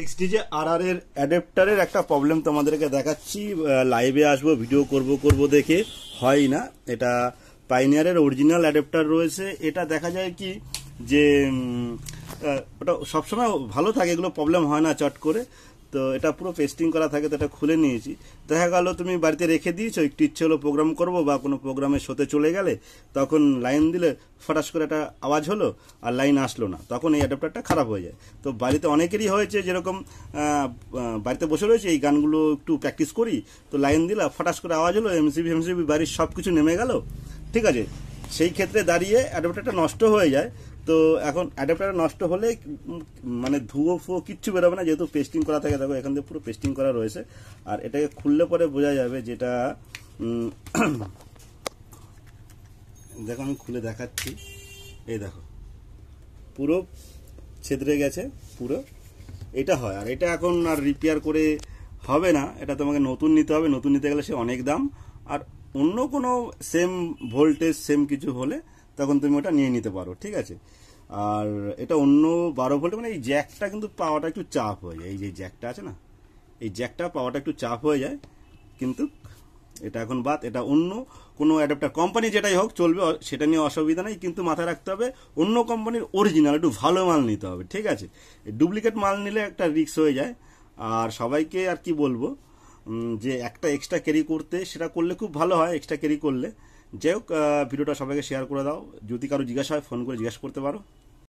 এক্সডিজে আর এর অ্যাডাপ্টারের একটা প্রবলেম তোমাদেরকে দেখাচ্ছি। লাইভে আসবো, ভিডিও করব দেখে হয় না। এটা পাইনিয়ারের অরিজিনাল অ্যাডাপ্টার রয়েছে। এটা দেখা যায় কি যে ওটা সবসময় ভালো থাকে, এগুলো প্রবলেম হয় না চট করে। তো এটা পুরো পেস্টিং করা থাকে, তো এটা খুলে নিয়েছি। দেখা গেল তুমি বাড়িতে রেখে দিয়েছো, একটু ইচ্ছে হলো প্রোগ্রাম করবো বা কোনো প্রোগ্রামের শোতে চলে গেলে, তখন লাইন দিলে ফটাস করে একটা আওয়াজ হলো আর লাইন আসলো না, তখন এই অ্যাডাপ্টারটা খারাপ হয়ে যায়। তো বাড়িতে অনেকেরই হয়েছে, যেরকম বাড়িতে বসে রয়েছে, এই গানগুলো একটু প্র্যাকটিস করি, তো লাইন দিলা ফটাস করে আওয়াজ হলো, এমসিবি বাড়ির সব কিছু নেমে গেল, ঠিক আছে। সেই ক্ষেত্রে দাঁড়িয়ে অ্যাডাপ্টারটা নষ্ট হয়ে যায়। তো এখন অ্যাডাপ্টার নষ্ট হলে মানে ধুয়ো ফুয়ো কিচ্ছু বেরোবে না, যেহেতু পেস্টিং করা থাকে। দেখো এখান থেকে পুরো পেস্টিং করা রয়েছে। আর এটাকে খুললে পরে বোঝা যাবে যেটা দেখো আমি খুলে দেখাচ্ছি। এই দেখো পুরো ছেদরে গেছে পুরো। এটা হয়, আর এটা এখন আর রিপেয়ার করে হবে না, এটা তোমাকে নতুন নিতে হবে। নতুন নিতে গেলে সে অনেক দাম। আর অন্য কোনো সেম ভোল্টেজ সেম কিছু হলে তখন তুমি ওটা নিয়ে নিতে পারো, ঠিক আছে। আর এটা অন্য 12 ভোল্ট, মানে এই জ্যাকটা কিন্তু পাওয়াটা একটু চাপ হয়ে যায়। এই যে জ্যাকটা আছে না, এই জ্যাকটা পাওয়াটা একটু চাপ হয়ে যায়। কিন্তু এটা এখন বাদ, এটা অন্য কোনো অ্যাডাপ্টার কোম্পানি যেটাই হোক চলবে, সেটা নিয়ে অসুবিধা নেই। কিন্তু মাথায় রাখতে হবে অন্য কোম্পানির অরিজিনাল একটু ভালো মাল নিতে হবে, ঠিক আছে। ডুপ্লিকেট মাল নিলে একটা রিস্ক হয়ে যায়। আর সবাইকে আর কি বলবো, যে একটা এক্সট্রা ক্যারি করতে, সেটা করলে খুব ভালো হয় এক্সট্রা ক্যারি করলে। যাই হোক, ভিডিওটা সবাইকে শেয়ার করে দাও। যদি কারো জিজ্ঞাসা হয় ফোন করে জিজ্ঞাসা করতে পারো।